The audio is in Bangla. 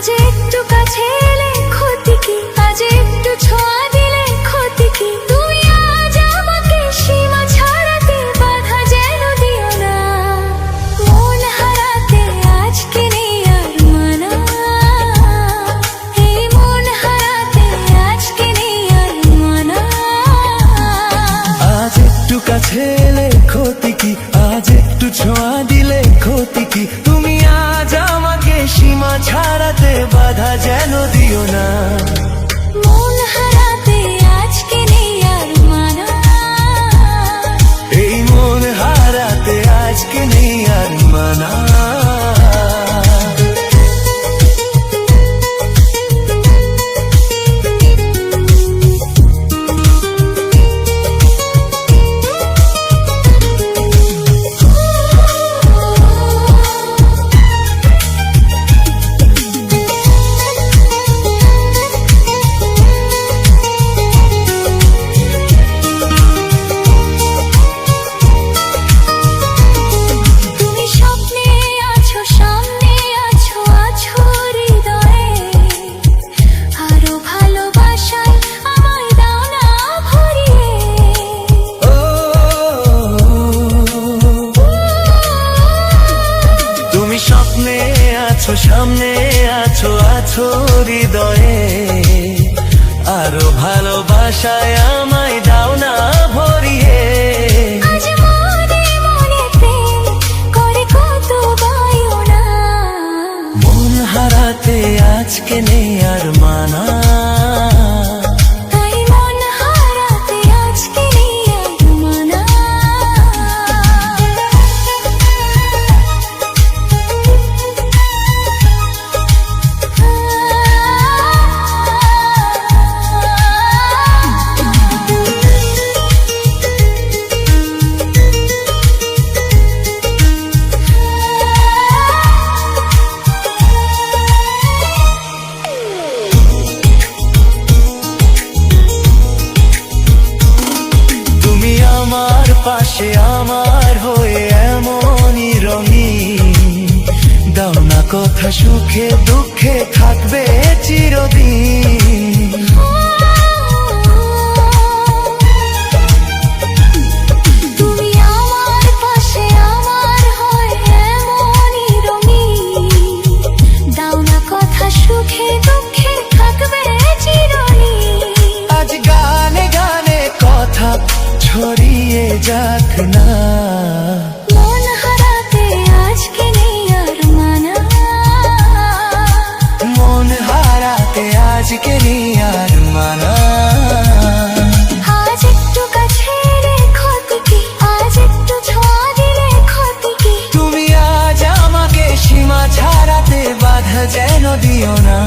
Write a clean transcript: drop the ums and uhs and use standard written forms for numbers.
আজ একটু কাছে এলে ক্ষতি কি, আজ একটু ছোঁয়া দিলে ক্ষতি কি, তুমি আজ আমাকে সীমা ছাড়াতে বাধা যেন দিও না। মন হারাতে আজকে নেই আর মানা, এই মন হারাতে আজকে নেই আর মানা। আজ একটু কাছে এলে ক্ষতি কি, আজ একটু ছোঁয়া দিলে ক্ষতি কি, তুমি আজ আমাকে সীমা ছাড়াতে বাধা যেন দিও না। মন হারাতে আজকে নেই আর মানা, এই মন হারাতে আজকে নেই আর মানা। স্বপ্নে আছো সামনে আছো, আছো হৃদয়ে, আরো ভালোবাসায় আমায় দাও না ভরিয়ে। আজ মনে মনে প্রেম করে কত বায়না, মন হারাতে আজকে নেই আর মানা, তাই মন হারাতে আজকে নেই আর মানা। পাশে আমার হয়ে এমনই রঙিন, দাও না কথা সুখে দুঃখে থাকবে চিরদিন। তুমি আমার পাশে আমার হয়ে এমনই রঙিন, দাও না কথা সুখে দুঃখে থাকবে চিরদিন। আজ গানে গানে কথা ছড়িয়ে যাক না, মন হারাতে আজকে নেই আর মানা, মন হারাতে আজকে নেই আর মানা। আজ একটু কাছে এলে ক্ষতি কি, আজ একটু ছোঁয়া দিলে ক্ষতি কি, তুমি আজ আমাকে সীমা ছাড়াতে বাধা যেন দিও না।